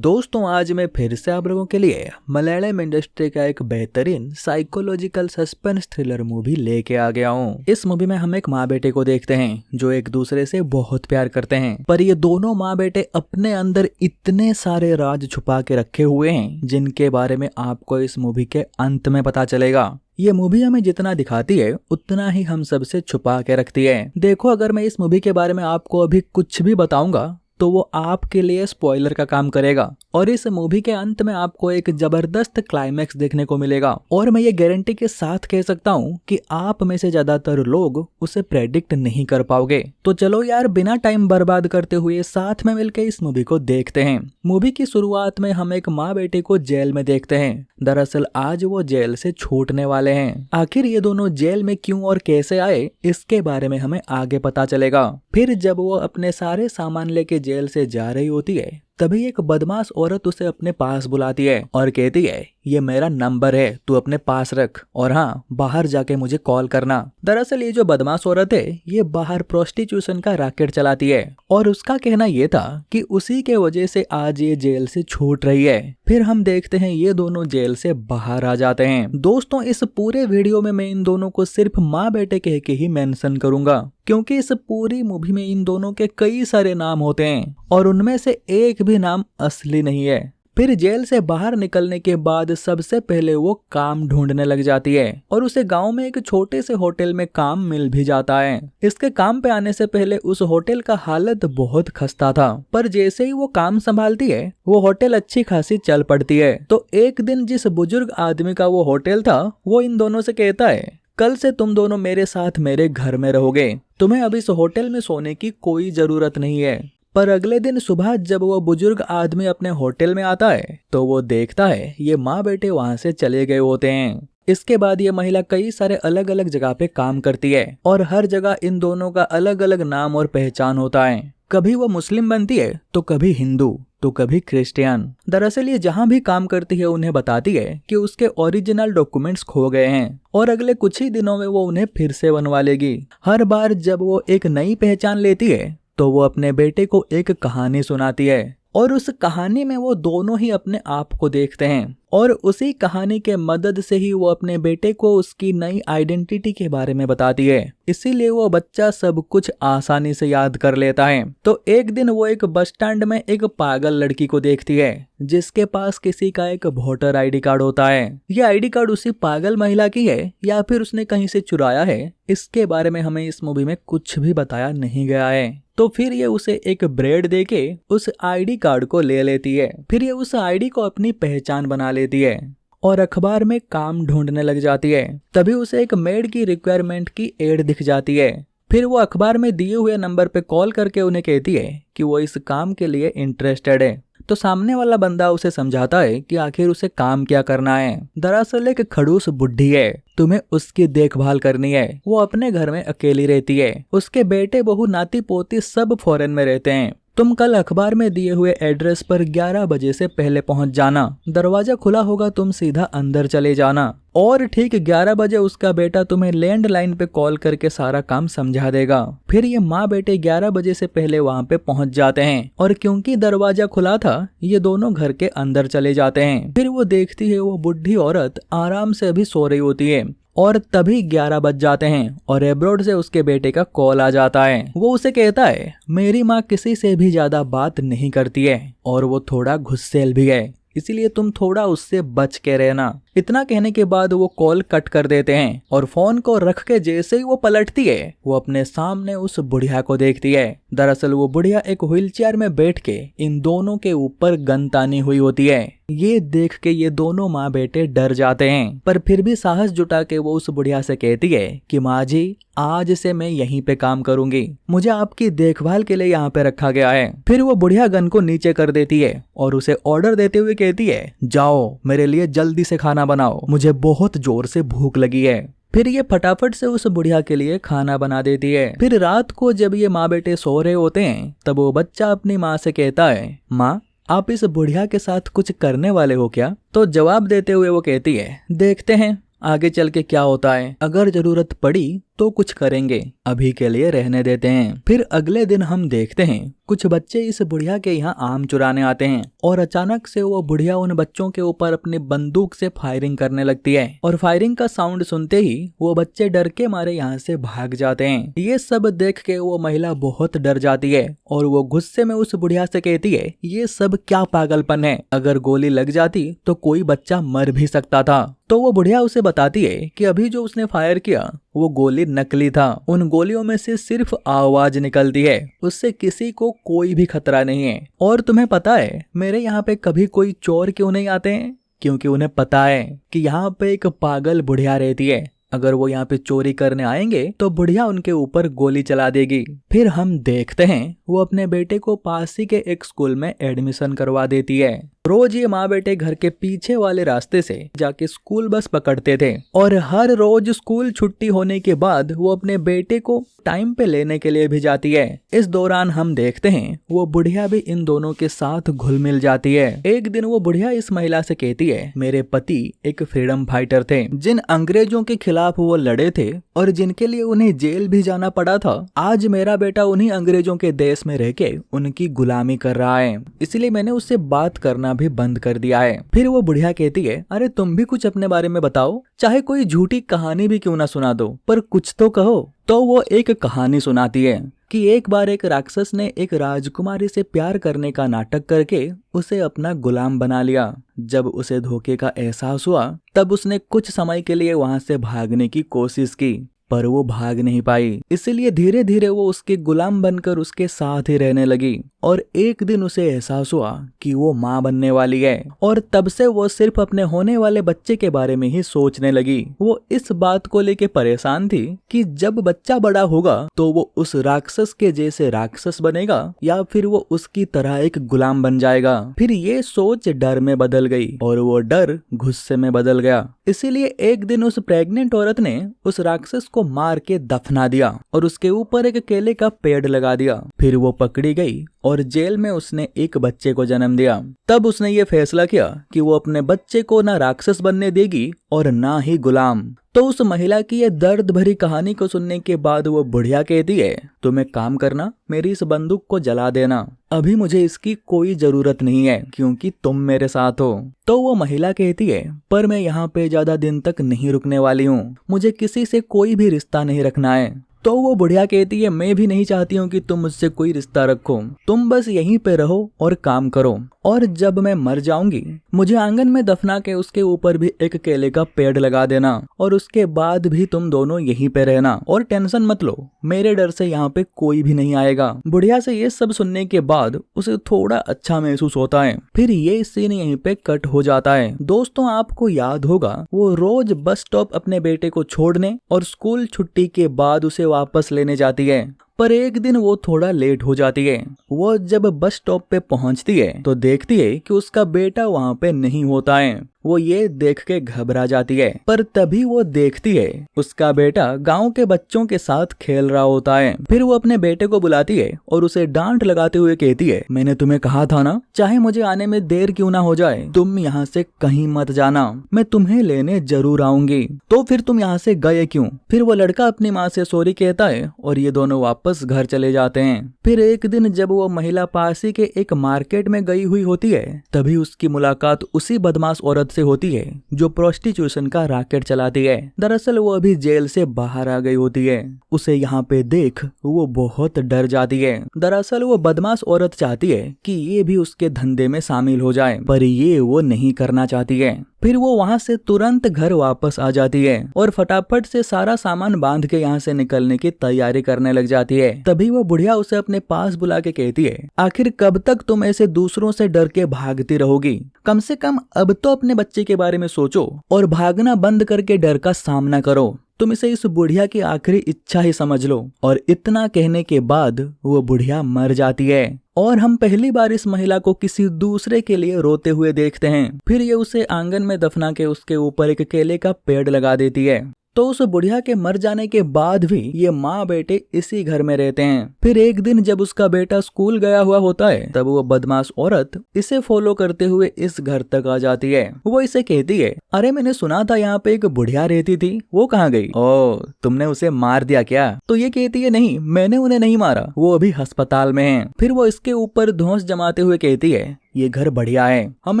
दोस्तों आज मैं फिर से आप लोगों के लिए मलयालम इंडस्ट्री का एक बेहतरीन साइकोलॉजिकल सस्पेंस थ्रिलर मूवी लेके आ गया हूँ। इस मूवी में हम एक माँ बेटे को देखते हैं जो एक दूसरे से बहुत प्यार करते हैं, पर ये दोनों माँ बेटे अपने अंदर इतने सारे राज छुपा के रखे हुए हैं जिनके बारे में आपको इस मूवी के अंत में पता चलेगा। ये मूवी हमें जितना दिखाती है उतना ही हम सबसे छुपा के रखती है। देखो, अगर मैं इस मूवी के बारे में आपको अभी कुछ भी बताऊंगा तो वो आपके लिए स्पॉइलर का काम करेगा और इस मूवी के अंत में आपको एक जबरदस्त क्लाइमैक्स देखने को मिलेगा। और मैं ये गारंटी के साथ कह सकता हूँ कि आप में से ज्यादातर लोग उसे प्रेडिक्ट नहीं कर पाओगे। तो चलो यार, बिना टाइम बर्बाद करते हुए साथ में मिलकर इस मूवी को देखते हैं। मूवी की शुरुआत में हम एक माँ बेटे को जेल में देखते हैं। दरअसल आज वो जेल से छूटने वाले हैं। आखिर ये दोनों जेल में क्यों और कैसे आए, इसके बारे में हमें आगे पता चलेगा। फिर जब वो अपने सारे सामान लेके जेल से जा रही होती है तभी एक बदमाश औरत उसे अपने पास बुलाती है और कहती है, ये मेरा नंबर है, तू अपने पास रख और हाँ, बाहर जाके मुझे कॉल करना। दरअसल ये जो बदमाश औरत है ये बाहर प्रोस्टिट्यूशन का रैकेट चलाती है और उसका कहना ये था कि उसी के वजह से आज ये जेल से छूट रही है। फिर हम देखते हैं ये दोनों जेल से बाहर आ जाते हैं। दोस्तों, इस पूरे वीडियो में मैं इन दोनों को सिर्फ माँ बेटे कह के ही मेंशन करूंगा क्योंकि इस पूरी मूवी में इन दोनों के कई सारे नाम होते हैं और उनमें से एक भी नाम असली नहीं है। फिर जेल से बाहर निकलने के बाद सबसे पहले वो काम ढूंढने लग जाती है और उसे गांव में एक छोटे से होटल में काम मिल भी जाता है। इसके काम पे आने से पहले उस होटल का हालत बहुत खस्ता था, पर जैसे ही वो काम संभालती है वो होटल अच्छी खासी चल पड़ती है। तो एक दिन जिस बुजुर्ग आदमी का वो होटल था वो इन दोनों से कहता है, कल से तुम दोनों मेरे साथ मेरे घर में रहोगे, तुम्हें अब इस होटल में सोने की कोई जरूरत नहीं है। पर अगले दिन सुबह जब वो बुजुर्ग आदमी अपने होटल में आता है तो वो देखता है ये माँ बेटे वहां से चले गए होते हैं। इसके बाद ये महिला कई सारे अलग अलग जगह पे काम करती है और हर जगह इन दोनों का अलग अलग नाम और पहचान होता है। कभी वो मुस्लिम बनती है तो कभी हिंदू तो कभी क्रिश्चियन। दरअसल ये जहाँ भी काम करती है उन्हें बताती है कि उसके ओरिजिनल डॉक्यूमेंट्स खो गए हैं और अगले कुछ ही दिनों में वो उन्हें फिर से बनवा लेगी। हर बार जब वो एक नई पहचान लेती है तो वो अपने बेटे को एक कहानी सुनाती है और उस कहानी में वो दोनों ही अपने आप को देखते हैं और उसी कहानी के मदद से ही वो अपने बेटे को उसकी नई आइडेंटिटी के बारे में बताती है। इसीलिए वो बच्चा सब कुछ आसानी से याद कर लेता है। तो एक दिन वो एक बस स्टैंड में एक पागल लड़की को देखती है जिसके पास किसी का एक वोटर आईडी कार्ड होता है। ये आईडी कार्ड उसी पागल महिला की है या फिर उसने कहीं से चुराया है, इसके बारे में हमें इस मूवी में कुछ भी बताया नहीं गया है। तो फिर ये उसे एक ब्रेड देके उस आईडी कार्ड को ले लेती है। फिर ये उस आईडी को अपनी पहचान बना लेती है और अखबार में काम ढूंढने लग जाती है। तभी उसे एक मेड की रिक्वायरमेंट की एड दिख जाती है। फिर वो अखबार में दिए हुए नंबर पे कॉल करके उन्हें कहती है कि वो इस काम के लिए इंटरेस्टेड है। तो सामने वाला बंदा उसे समझाता है कि आखिर उसे काम क्या करना है। दरअसल एक खड़ूस बुढ़ी है, तुम्हें उसकी देखभाल करनी है। वो अपने घर में अकेली रहती है, उसके बेटे बहू नाती पोती सब फॉरेन में रहते हैं। तुम कल अखबार में दिए हुए एड्रेस पर 11 बजे से पहले पहुंच जाना। दरवाजा खुला होगा, तुम सीधा अंदर चले जाना और ठीक 11 बजे उसका बेटा तुम्हें लैंडलाइन पे कॉल करके सारा काम समझा देगा। फिर ये माँ बेटे 11 बजे से पहले वहाँ पे पहुँच जाते हैं और क्योंकि दरवाजा खुला था ये दोनों घर के अंदर चले जाते हैं। फिर वो देखती है वो बुढ़ी औरत आराम से अभी सो रही होती है और तभी 11 बज जाते हैं और एब्रोड से उसके बेटे का कॉल आ जाता है। वो उसे कहता है, मेरी माँ किसी से भी ज्यादा बात नहीं करती है और वो थोड़ा गुस्सैल भी है, इसीलिए तुम थोड़ा उससे बच के रहना। इतना कहने के बाद वो कॉल कट कर देते हैं और फोन को रख के जैसे ही वो पलटती है वो अपने सामने उस बुढ़िया को देखती है। दरअसल वो बुढ़िया एक व्हीलचेयर में बैठ के इन दोनों के ऊपर गन तानी हुई होती है। ये देख के ये दोनों माँ बेटे डर जाते हैं, पर फिर भी साहस जुटा के वो उस बुढ़िया से कहती है कि माँ जी, आज से मैं यहीं पे काम करूंगी, मुझे आपकी देखभाल के लिए यहाँ पे रखा गया है। फिर वो बुढ़िया गन को नीचे कर देती है और उसे ऑर्डर देते हुए कहती है, जाओ मेरे लिए जल्दी से खाना बनाओ, मुझे बहुत जोर से भूख लगी है। फिर ये फटाफट से उस बुढ़िया के लिए खाना बना देती है। फिर रात को जब ये माँ बेटे सो रहे होते हैं तब वो बच्चा अपनी माँ से कहता है, माँ आप इस बुढ़िया के साथ कुछ करने वाले हो क्या? तो जवाब देते हुए वो कहती है, देखते हैं आगे चल के क्या होता है, अगर जरूरत पड़ी तो कुछ करेंगे, अभी के लिए रहने देते हैं। फिर अगले दिन हम देखते हैं कुछ बच्चे इस बुढ़िया के यहाँ आम चुराने आते हैं और अचानक से वो बुढ़िया उन बच्चों के ऊपर अपनी बंदूक से फायरिंग करने लगती है और फायरिंग का साउंड सुनते ही वो बच्चे डर के मारे यहाँ से भाग जाते हैं। ये सब देख के वो महिला बहुत डर जाती है और वो गुस्से में उस बुढ़िया से कहती है, ये सब क्या पागलपन है, अगर गोली लग जाती तो कोई बच्चा मर भी सकता था। तो वो बुढ़िया उसे बताती है कि अभी जो उसने फायर किया वो गोली नकली था, उन गोलियों में से सिर्फ आवाज निकलती है, उससे किसी को कोई भी खतरा नहीं है। और तुम्हें पता है मेरे यहाँ पे कभी कोई चोर क्यों नहीं आते हैं? क्योंकि उन्हें पता है कि यहाँ पे एक पागल बुढ़िया रहती है, अगर वो यहाँ पे चोरी करने आएंगे तो बुढ़िया उनके ऊपर गोली चला देगी। फिर हम देखते हैं वो अपने बेटे को पास ही के एक स्कूल में एडमिशन करवा देती है। रोज ये माँ बेटे घर के पीछे वाले रास्ते से जाके स्कूल बस पकड़ते थे और हर रोज स्कूल छुट्टी होने के बाद वो अपने बेटे को टाइम पे लेने के लिए भी जाती है। इस दौरान हम देखते हैं वो बुढ़िया भी इन दोनों के साथ घुल मिल जाती है। एक दिन वो बुढ़िया इस महिला से कहती है, मेरे पति एक फ्रीडम फाइटर थे, जिन अंग्रेजों के खिलाफ वो लड़े थे और जिनके लिए उन्हें जेल भी जाना पड़ा था। आज मेरा बेटा उन्हीं अंग्रेजों के देश में रह के उनकी गुलामी कर रहा है, इसलिए मैंने उससे बात करना भी बंद कर दिया है। फिर वो बुढ़िया कहती है, अरे तुम भी कुछ अपने बारे में बताओ, चाहे कोई झूठी कहानी भी क्यों ना सुना दो, पर कुछ तो कहो। तो वो एक कहानी सुनाती है कि एक बार एक राक्षस ने एक राजकुमारी से प्यार करने का नाटक करके उसे अपना गुलाम बना लिया। जब उसे धोखे का एहसास हुआ तब उसने कुछ समय के लिए वहां से भागने की कोशिश की, पर वो भाग नहीं पाई, इसलिए धीरे धीरे वो उसके गुलाम बनकर उसके साथ ही रहने लगी। और एक दिन उसे एहसास हुआ कि वो माँ बनने वाली है और तब से वो सिर्फ अपने होने वाले बच्चे के बारे में ही सोचने लगी। वो इस बात को लेके परेशान थी कि जब बच्चा बड़ा होगा तो वो उस राक्षस के जैसे राक्षस बनेगा या फिर वो उसकी तरह एक गुलाम बन जाएगा। फिर ये सोच डर में बदल गई और वो डर गुस्से में बदल गया। इसीलिए एक दिन उस प्रेग्नेंट औरत ने उस राक्षस को मार के दफना दिया और उसके ऊपर एक केले का पेड़ लगा दिया। फिर वो पकड़ी गई और जेल में उसने एक बच्चे को जन्म दिया। तब उसने ये फैसला किया कि वो अपने बच्चे को ना राक्षस बनने देगी और ना ही गुलाम। तो उस महिला की ये दर्द भरी कहानी को सुनने के बाद वो बुढ़िया कहती है, तुम एक काम करना, मेरी इस बंदूक को जला देना, अभी मुझे इसकी कोई जरूरत नहीं है क्योंकि तुम मेरे साथ हो। तो वो महिला कहती है, पर मैं यहाँ पे ज्यादा दिन तक नहीं रुकने वाली हूँ, मुझे किसी से कोई भी रिश्ता नहीं रखना है। तो वो बुढ़िया कहती है, मैं भी नहीं चाहती हूँ कि तुम मुझसे कोई रिश्ता रखो, तुम बस यहीं पे रहो और काम करो, और जब मैं मर जाऊंगी मुझे आंगन में दफना के उसके ऊपर भी एक केले का पेड़ लगा देना और उसके बाद भी तुम दोनों यहीं पे रहना और टेंशन मत लो, मेरे डर से यहाँ पे कोई भी नहीं आएगा। बुढ़िया से ये सब सुनने के बाद उसे थोड़ा अच्छा महसूस होता है। फिर ये सीन यहीं पे कट हो जाता है। दोस्तों, आपको याद होगा वो रोज बस स्टॉप अपने बेटे को छोड़ने और स्कूल छुट्टी के बाद उसे वापस लेने जाती है, पर एक दिन वो थोड़ा लेट हो जाती है। वो जब बस स्टॉप पे पहुंचती है तो देखती है कि उसका बेटा वहां पे नहीं होता है। वो ये देख के घबरा जाती है, पर तभी वो देखती है उसका बेटा गांव के बच्चों के साथ खेल रहा होता है। फिर वो अपने बेटे को बुलाती है और उसे डांट लगाते हुए कहती है, मैंने तुम्हें कहा था ना, चाहे मुझे आने में देर क्यों ना हो जाए, तुम यहाँ से कहीं मत जाना, मैं तुम्हें लेने जरूर आऊंगी। तो फिर तुम यहाँ से गए क्यों? फिर वो लड़का अपनी माँ से सॉरी कहता है और ये दोनों वापस घर चले जाते हैं। फिर एक दिन जब वो महिला पास ही के एक मार्केट में गई हुई होती है, तभी उसकी मुलाकात उसी बदमाश औरत से होती है जो प्रोस्टिट्यूशन का रैकेट चलाती है। दरअसल वो अभी जेल से बाहर आ गई होती है। उसे यहाँ पे देख वो बहुत डर जाती है। दरअसल वो बदमाश औरत चाहती है कि ये भी उसके धंधे में शामिल हो जाए, पर ये वो नहीं करना चाहती है। फिर वो वहाँ से तुरंत घर वापस आ जाती है और फटाफट से सारा सामान बांध के यहाँ से निकलने की तैयारी करने लग जाती है। तभी वो बुढ़िया उसे अपने पास बुला के कहती है, आखिर कब तक तुम ऐसे दूसरों से डर के भागती रहोगी? कम से कम अब तो अपने बच्चे के बारे में सोचो और भागना बंद करके डर का सामना करो। तुम इसे इस बुढ़िया की आखिरी इच्छा ही समझ लो। और इतना कहने के बाद वो बुढ़िया मर जाती है और हम पहली बार इस महिला को किसी दूसरे के लिए रोते हुए देखते हैं। फिर ये उसे आंगन में दफना के उसके ऊपर एक केले का पेड़ लगा देती है तो उस बुढ़िया के मर जाने के बाद भी ये माँ बेटे इसी घर में रहते हैं। फिर एक दिन जब उसका बेटा स्कूल गया हुआ होता है तब वो बदमाश औरत इसे फॉलो करते हुए इस घर तक आ जाती है। वो इसे कहती है, अरे मैंने सुना था यहाँ पे एक बुढ़िया रहती थी, वो कहाँ गई? ओ, तुमने उसे मार दिया क्या? तो ये कहती है, नहीं मैंने उन्हें नहीं मारा, वो अभी अस्पताल में है। फिर वो इसके ऊपर धौंस जमाते हुए कहती है, ये घर बढ़िया है, हम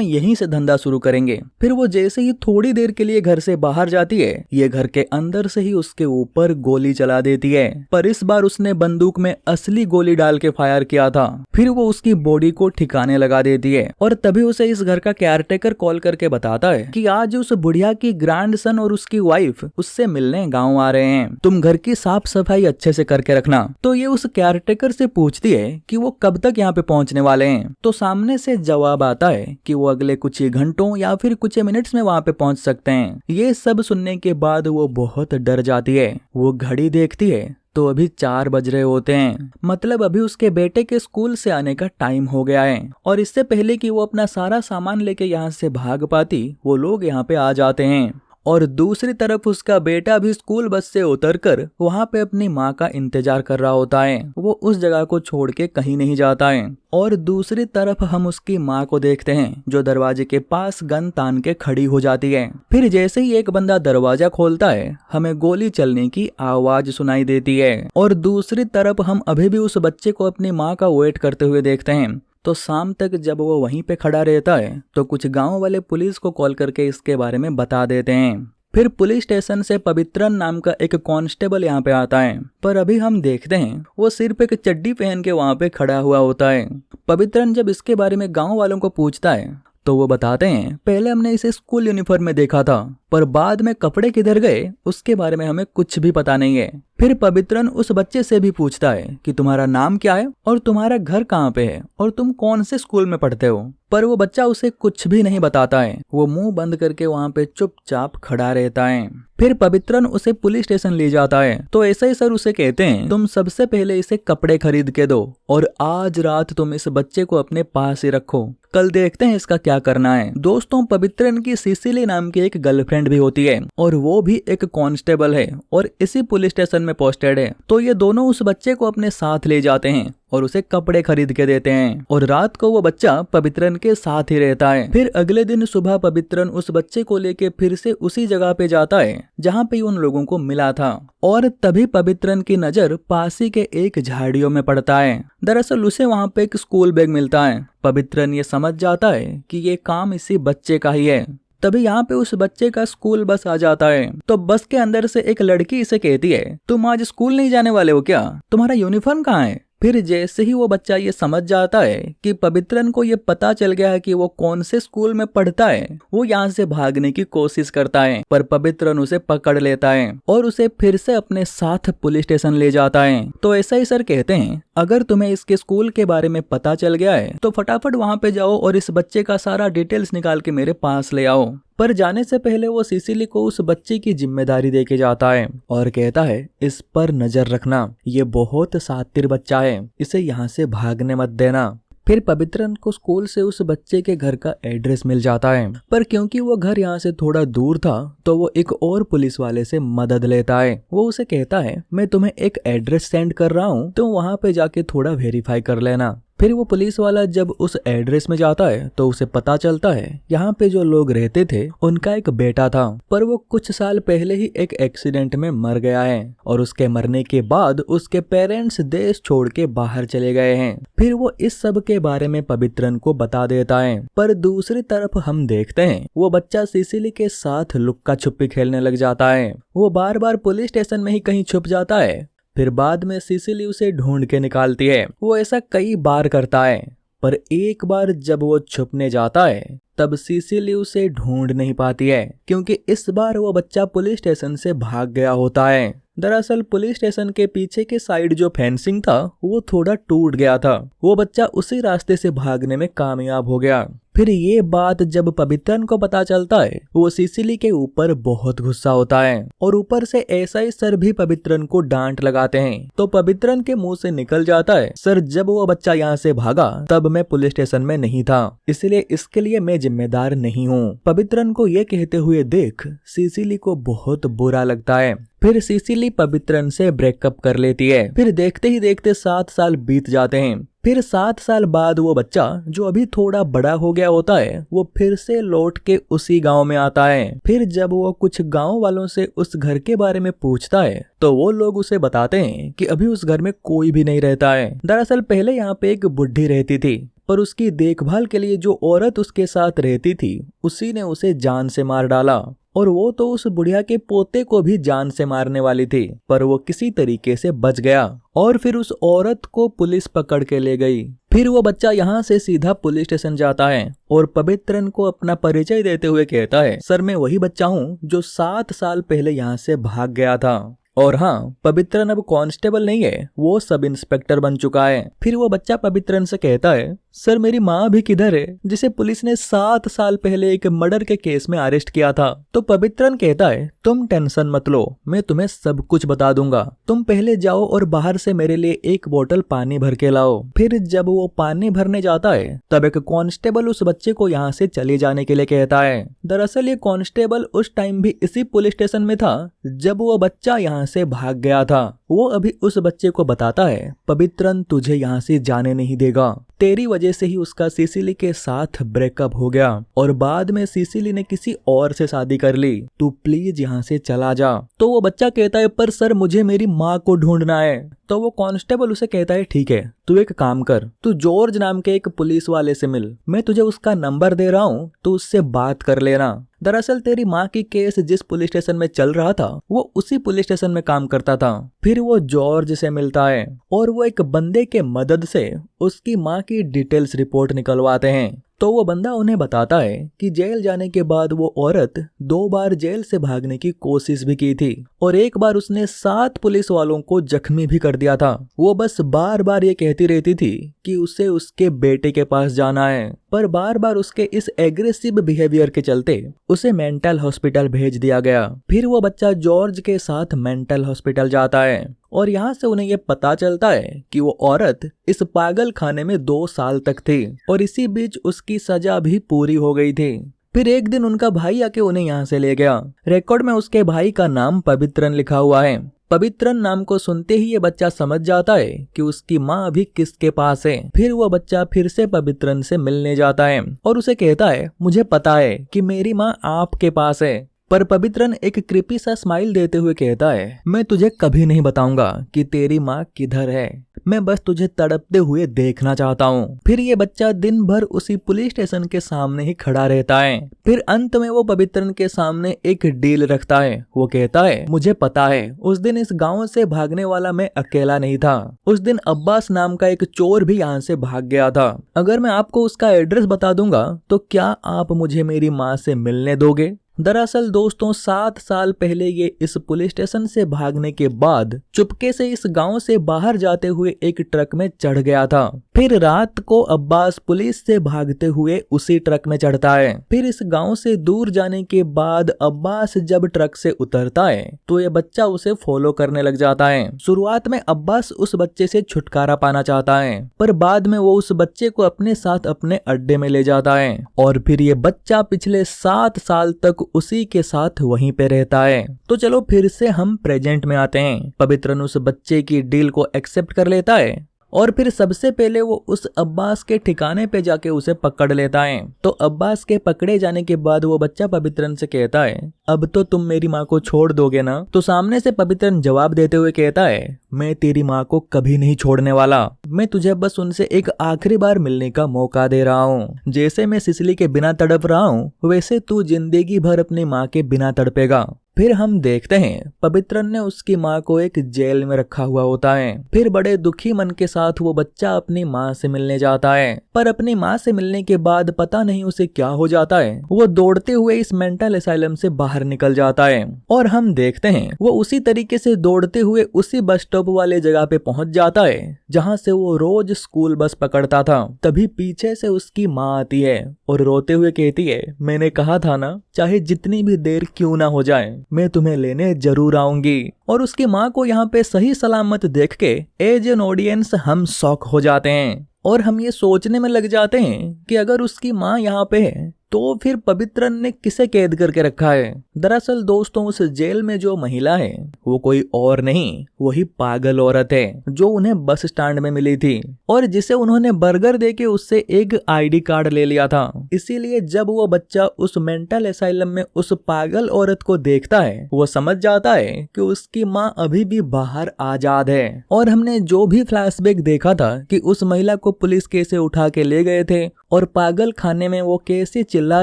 यहीं से धंधा शुरू करेंगे। फिर वो जैसे ही थोड़ी देर के लिए घर से बाहर जाती है, ये घर के अंदर से ही उसके ऊपर गोली चला देती है, पर इस बार उसने बंदूक में असली गोली डाल के फायर किया था। फिर वो उसकी बॉडी को ठिकाने लगा देती है और तभी उसे इस घर का केयरटेकर कॉल करके बताता है कि आज उस बुढ़िया की ग्रैंडसन और उसकी वाइफ उससे मिलने गाँव आ रहे हैं, तुम घर की साफ सफाई अच्छे से करके रखना। तो ये उस केयरटेकर से पूछती है कि वो कब तक यहाँ पे पहुँचने वाले हैं। तो सामने से जवाब आता है कि वो अगले कुछ ही घंटों या फिर कुछ मिनट्स में वहां पे पहुंच सकते हैं। ये सब सुनने के बाद वो बहुत डर जाती है। वो घड़ी देखती है तो अभी 4 बज रहे होते हैं, मतलब अभी उसके बेटे के स्कूल से आने का टाइम हो गया है। और इससे पहले कि वो अपना सारा सामान लेके यहाँ से भाग पाती, वो लोग यहाँ पे आ जाते हैं। और दूसरी तरफ उसका बेटा भी स्कूल बस से उतरकर वहाँ पे अपनी माँ का इंतजार कर रहा होता है। वो उस जगह को छोड़ के कहीं नहीं जाता है। और दूसरी तरफ हम उसकी माँ को देखते हैं जो दरवाजे के पास गन तान के खड़ी हो जाती है। फिर जैसे ही एक बंदा दरवाजा खोलता है, हमें गोली चलने की आवाज सुनाई देती है। और दूसरी तरफ हम अभी भी उस बच्चे को अपनी माँ का वेट करते हुए देखते हैं। तो शाम तक जब वो वहीं पे खड़ा रहता है तो कुछ गांव वाले पुलिस को कॉल करके इसके बारे में बता देते हैं। फिर पुलिस स्टेशन से पवित्रन नाम का एक कांस्टेबल यहाँ पे आता है, पर अभी हम देखते हैं वो सिर्फ एक चड्डी पहन के वहाँ पे खड़ा हुआ होता है। पवित्रन जब इसके बारे में गांव वालों को पूछता है तो वो बताते हैं, पहले हमने इसे स्कूल यूनिफॉर्म में देखा था, पर बाद में कपड़े किधर गए उसके बारे में हमें कुछ भी पता नहीं है। फिर पवित्रन उस बच्चे से भी पूछता है कि तुम्हारा नाम क्या है और तुम्हारा घर कहाँ पे है और तुम कौन से स्कूल में पढ़ते हो, पर वो बच्चा उसे कुछ भी नहीं बताता है। वो मुंह बंद करके वहाँ पे चुपचाप खड़ा रहता है। फिर पवित्रन उसे पुलिस स्टेशन ले जाता है तो ऐसा ही सर उसे कहते हैं, तुम सबसे पहले इसे कपड़े खरीद के दो और आज रात तुम इस बच्चे को अपने पास ही रखो, कल देखते हैं इसका क्या करना है। दोस्तों, पवित्रन की सिसिली नाम की एक गर्लफ्रेंड भी होती है और वो भी एक कांस्टेबल है और इसी पुलिस स्टेशन में पोस्टेड है। तो ये दोनों उस बच्चे को अपने साथ ले जाते हैं और उसे कपड़े खरीद के देते हैं और रात को वो बच्चा पवित्रन के साथ ही रहता है। फिर अगले दिन सुबह पवित्रन उस बच्चे को लेके फिर से उसी जगह पे जाता है जहाँ पे उन लोगों को मिला था और तभी पवित्रन की नजर पास ही के एक झाड़ियों में पड़ता है। दरअसल उसे वहाँ पे एक स्कूल बैग मिलता है। पवित्रन ये समझ जाता है कि ये काम इसी बच्चे का ही है। तभी यहाँ पे उस बच्चे का स्कूल बस आ जाता है तो बस के अंदर से एक लड़की इसे कहती है, तुम आज स्कूल नहीं जाने वाले हो क्या, तुम्हारा यूनिफॉर्म कहाँ है? फिर जैसे ही वो बच्चा ये समझ जाता है कि पवित्रन को ये पता चल गया है कि वो कौन से स्कूल में पढ़ता है, वो यहाँ से भागने की कोशिश करता है, पर पवित्रन उसे पकड़ लेता है और उसे फिर से अपने साथ पुलिस स्टेशन ले जाता है। तो ऐसा ही सर कहते हैं, अगर तुम्हें इसके स्कूल के बारे में पता चल गया है तो फटाफट वहाँ पे जाओ और इस बच्चे का सारा डिटेल्स निकाल के मेरे पास ले आओ। पर जाने से पहले वो सिसिली को उस बच्चे की जिम्मेदारी देके जाता है और कहता है, इस पर नजर रखना, ये बहुत शातिर बच्चा है, इसे यहाँ से भागने मत देना। फिर पवित्रन को स्कूल से उस बच्चे के घर का एड्रेस मिल जाता है, पर क्योंकि वो घर यहाँ से थोड़ा दूर था तो वो एक और पुलिस वाले से मदद लेता है। वो उसे कहता है, मैं तुम्हें एक एड्रेस सेंड कर रहा हूँ, तुम वहाँ पे जाके थोड़ा वेरीफाई कर लेना। फिर वो पुलिस वाला जब उस एड्रेस में जाता है तो उसे पता चलता है यहाँ पे जो लोग रहते थे उनका एक बेटा था, पर वो कुछ साल पहले ही एक एक्सीडेंट में मर गया है और उसके मरने के बाद उसके पेरेंट्स देश छोड़ के बाहर चले गए हैं। फिर वो इस सब के बारे में पवित्रन को बता देता है, पर दूसरी तरफ हम देखते हैं वो बच्चा सिसिली के साथ लुक्का छुपी खेलने लग जाता है। वो बार बार पुलिस स्टेशन में ही कहीं छुप जाता है, फिर बाद में सिसिली उसे ढूंढ के निकालती है। वो ऐसा कई बार करता है, पर एक बार जब वो छुपने जाता है तब सिसिली उसे ढूंढ नहीं पाती है क्योंकि इस बार वो बच्चा पुलिस स्टेशन से भाग गया होता है। दरअसल पुलिस स्टेशन के पीछे के साइड जो फेंसिंग था वो थोड़ा टूट गया था। वो बच्चा उसी रास्ते से भागने में कामयाब हो गया। फिर ये बात जब पवित्रन को पता चलता है, वो सिसिली के ऊपर बहुत गुस्सा होता है और ऊपर से एसआई सर भी पवित्रन को डांट लगाते हैं। तो पवित्रन के मुंह से निकल जाता है, सर जब वो बच्चा यहाँ से भागा तब मैं पुलिस स्टेशन में नहीं था, इसलिए इसके लिए मैं जिम्मेदार नहीं हूँ। पवित्रन को ये कहते हुए देख सिसिली को बहुत बुरा लगता है। फिर सिसिली पवित्रन से ब्रेकअप कर लेती है। फिर देखते ही देखते 7 साल बीत जाते हैं। फिर 7 साल बाद वो बच्चा जो अभी थोड़ा बड़ा हो गया होता है वो फिर से लौट के उसी गांव में आता है। फिर जब वो कुछ गांव वालों से उस घर के बारे में पूछता है तो वो लोग उसे बताते हैं कि अभी उस घर में कोई भी नहीं रहता है। दरअसल पहले यहाँ पे एक बुढ़ी रहती थी, पर उसकी देखभाल के लिए जो औरत उसके साथ रहती थी उसी ने उसे जान से मार डाला। और वो तो उस बुढ़िया के पोते को भी जान से मारने वाली थी, पर वो किसी तरीके से बच गया और फिर उस औरत को पुलिस पकड़ के ले गई। फिर वो बच्चा यहाँ से सीधा पुलिस स्टेशन जाता है और पवित्रन को अपना परिचय देते हुए कहता है, सर मैं वही बच्चा हूँ जो 7 साल पहले यहाँ से भाग गया था। और हाँ, पवित्रन अब कांस्टेबल नहीं है, वो सब इंस्पेक्टर बन चुका है। फिर वो बच्चा पवित्रन से कहता है, सर मेरी माँ भी किधर है, जिसे पुलिस ने 7 साल पहले एक मर्डर के केस में अरेस्ट किया था। तो पवित्रन कहता है, तुम टेंशन मत लो, मैं तुम्हें सब कुछ बता दूंगा। तुम पहले जाओ और बाहर से मेरे लिए एक बोतल पानी भर के लाओ। फिर जब वो पानी भरने जाता है तब एक कांस्टेबल उस बच्चे को यहाँ से चले जाने के लिए कहता है। दरअसल ये कांस्टेबल उस टाइम भी इसी पुलिस स्टेशन में था जब वो बच्चा यहाँ से भाग गया था। वो अभी उस बच्चे को बताता है, पवित्रन तुझे यहाँ से जाने नहीं देगा, तेरी वजह से ही उसका सिसिली के साथ ब्रेकअप हो गया और बाद में सिसिली ने किसी और से शादी कर ली, तू प्लीज यहाँ से चला जा। तो वो बच्चा कहता है, पर सर मुझे मेरी माँ को ढूंढना है। तो वो कांस्टेबल उसे कहता है, ठीक है तू एक काम कर, तू जॉर्ज नाम के एक पुलिस वाले से मिल, मैं तुझे उसका नंबर दे रहा हूँ, तो उससे बात कर लेना। दरअसल तेरी माँ की केस जिस पुलिस स्टेशन में चल रहा था वो उसी पुलिस स्टेशन में काम करता था। फिर वो जॉर्ज से मिलता है और वो एक बंदे के मदद से उसकी माँ की डिटेल्स रिपोर्ट निकलवाते हैं। तो वो बंदा उन्हें बताता है कि जेल जाने के बाद वो औरत 2 बार जेल से भागने की कोशिश भी की थी और एक बार उसने 7 पुलिस वालों को जख्मी भी कर दिया था। वो बस बार बार ये कहती रहती थी कि उसे उसके बेटे के पास जाना है, पर बार बार उसके इस एग्रेसिव बिहेवियर के चलते उसे मेंटल हॉस्पिटल भेज दिया गया। फिर वो बच्चा जॉर्ज के साथ मेंटल हॉस्पिटल जाता है और यहाँ से उन्हें ये पता चलता है कि वो औरत इस पागल खाने में 2 साल तक थी और इसी बीच उसकी सजा भी पूरी हो गई थी। फिर एक दिन उनका भाई आके उन्हें यहाँ से ले गया। रिकॉर्ड में उसके भाई का नाम पवित्रन लिखा हुआ है। पवित्रन नाम को सुनते ही ये बच्चा समझ जाता है कि उसकी माँ अभी किसके पास है। फिर वो बच्चा फिर से पवित्रन से मिलने जाता है और उसे कहता है, मुझे पता है कि मेरी माँ आपके पास है। पर पवित्रन एक क्रिपी सा स्माइल देते हुए कहता है, मैं तुझे कभी नहीं बताऊंगा कि तेरी माँ किधर है, मैं बस तुझे तड़पते हुए देखना चाहता हूँ। फिर ये बच्चा दिन भर उसी पुलिस स्टेशन के सामने ही खड़ा रहता है। फिर अंत में वो पवित्रन के सामने एक डील रखता है। वो कहता है, मुझे पता है उस दिन इस गांव से भागने वाला मैं अकेला नहीं था, उस दिन अब्बास नाम का एक चोर भी यहाँ से भाग गया था। अगर मैं आपको उसका एड्रेस बता दूंगा तो क्या आप मुझे मेरी माँ से मिलने दोगे? दरअसल दोस्तों 7 साल पहले ये इस पुलिस स्टेशन से भागने के बाद चुपके से इस गांव से बाहर जाते हुए एक ट्रक में चढ़ गया था। फिर रात को अब्बास पुलिस से भागते हुए उसी ट्रक में चढ़ता है। फिर इस गांव से दूर जाने के बाद अब्बास जब ट्रक से उतरता है तो ये बच्चा उसे फॉलो करने लग जाता है। शुरुआत में अब्बास उस बच्चे से छुटकारा पाना चाहता है, पर बाद में वो उस बच्चे को अपने साथ अपने अड्डे में ले जाता है और फिर ये बच्चा पिछले 7 साल तक उसी के साथ वहीं पे रहता है। तो चलो फिर से हम प्रेजेंट में आते हैं। पवित्रन उस बच्चे की डील को एक्सेप्ट कर लेता है और फिर सबसे पहले वो उस अब्बास के ठिकाने पे जाके उसे पकड़ लेता है। तो अब्बास के पकड़े जाने के बाद वो बच्चा पवित्रन से कहता है, अब तो तुम मेरी माँ को छोड़ दोगे ना? तो सामने से पवित्रन जवाब देते हुए कहता है, मैं तेरी माँ को कभी नहीं छोड़ने वाला, मैं तुझे बस उनसे एक आखिरी बार मिलने का मौका दे रहा हूँ। जैसे मैं सिसिली के बिना तड़प रहा हूँ वैसे तू जिंदगी भर अपनी माँ के बिना तड़पेगा। फिर हम देखते हैं पवित्रन ने उसकी माँ को एक जेल में रखा हुआ होता है। फिर बड़े दुखी मन के साथ वो बच्चा अपनी माँ से मिलने जाता है, पर अपनी माँ से मिलने के बाद पता नहीं उसे क्या हो जाता है, वो दौड़ते हुए इस मेंटल असाइलम से बाहर निकल जाता है। और हम देखते हैं वो उसी तरीके से दौड़ते हुए उसी बस स्टॉप वाले जगह पे पहुंच जाता है जहाँ से वो रोज स्कूल बस पकड़ता था। तभी पीछे से उसकी माँ आती है और रोते हुए कहती है, मैंने कहा था ना, चाहे जितनी भी देर क्यों ना हो जाए, मैं तुम्हें लेने जरूर आऊंगी। और उसकी माँ को यहाँ पे सही सलामत देख के एज एन ऑडियंस हम शॉक हो जाते हैं और हम ये सोचने में लग जाते हैं कि अगर उसकी माँ यहाँ पे है तो फिर पवित्रन ने किसे कैद करके रखा है। दरअसल दोस्तों, उस जेल में जो महिला है वो कोई और नहीं, वही पागल औरत है जो उन्हें बस स्टैंड में मिली थी और जिसे उन्होंने बर्गर देके उससे एक आईडी कार्ड ले लिया था। इसीलिए जब वो बच्चा उस मेंटल असाइलम में उस पागल औरत को देखता है, वो समझ जाता है कि उसकी माँ अभी भी बाहर आजाद है। और हमने जो भी फ्लैशबैक देखा था कि उस महिला को पुलिस कैसे उठा के ले गए थे और पागल खाने में वो कैसे चिल्ला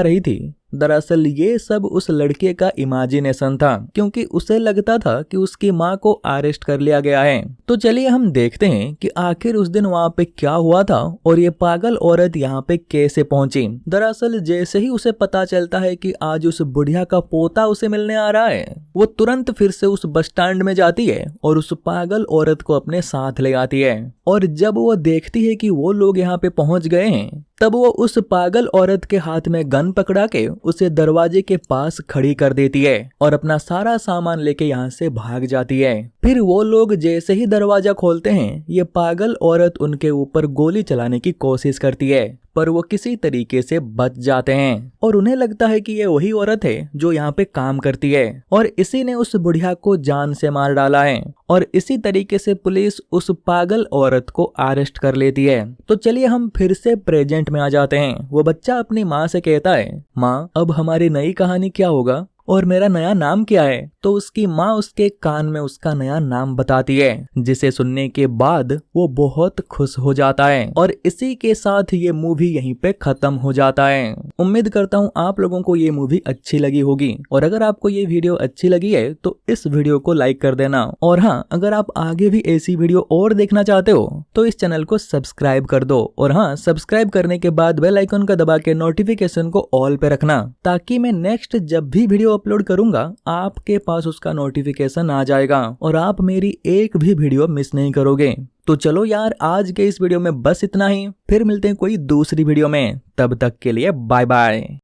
रही थी, दरअसल ये सब उस लड़के का इमेजिनेशन था, क्योंकि उसे लगता था कि उसकी माँ को अरेस्ट कर लिया गया है। तो चलिए हम देखते हैं कि आखिर उस दिन वहाँ पे क्या हुआ था और ये पागल औरत यहाँ पे कैसे पहुंची। दरअसल जैसे ही उसे पता चलता है कि आज उस बुढ़िया का पोता उसे मिलने आ रहा है, वो तुरंत फिर से उस बस स्टैंड में जाती है और उस पागल औरत को अपने साथ ले आती है। और जब वो देखती है कि वो लोग यहाँ पे पहुंच गए हैं, तब वो उस पागल औरत के हाथ में गन पकड़ा के उसे दरवाजे के पास खड़ी कर देती है और अपना सारा सामान लेके यहाँ से भाग जाती है। फिर वो लोग जैसे ही दरवाजा खोलते हैं, ये पागल औरत उनके ऊपर गोली चलाने की कोशिश करती है, पर वो किसी तरीके से बच जाते हैं और उन्हें लगता है कि ये वही औरत है जो यहाँ पे काम करती है और इसी ने उस बुढ़िया को जान से मार डाला है। और इसी तरीके से पुलिस उस पागल औरत को अरेस्ट कर लेती है। तो चलिए हम फिर से प्रेजेंट में आ जाते हैं। वो बच्चा अपनी माँ से कहता है, माँ अब हमारी नई कहानी क्या होगा और मेरा नया नाम क्या है। तो उसकी माँ उसके कान में उसका नया नाम बताती है, जिसे सुनने के बाद वो बहुत खुश हो जाता है। और इसी के साथ ये मूवी यहीं पे खत्म हो जाता है। उम्मीद करता हूँ आप लोगों को ये मूवी अच्छी लगी होगी और अगर आपको ये वीडियो अच्छी लगी है तो इस वीडियो को लाइक कर देना। और हाँ, अगर आप आगे भी ऐसी वीडियो और देखना चाहते हो तो इस चैनल को सब्सक्राइब कर दो। और हाँ, सब्सक्राइब करने के बाद बेल आइकन का दबा के नोटिफिकेशन को ऑल पे रखना, ताकि मैं नेक्स्ट जब भी वीडियो अपलोड करूंगा आपके पास उसका नोटिफिकेशन आ जाएगा और आप मेरी एक भी वीडियो मिस नहीं करोगे। तो चलो यार, आज के इस वीडियो में बस इतना ही। फिर मिलते हैं कोई दूसरी वीडियो में, तब तक के लिए बाय बाय।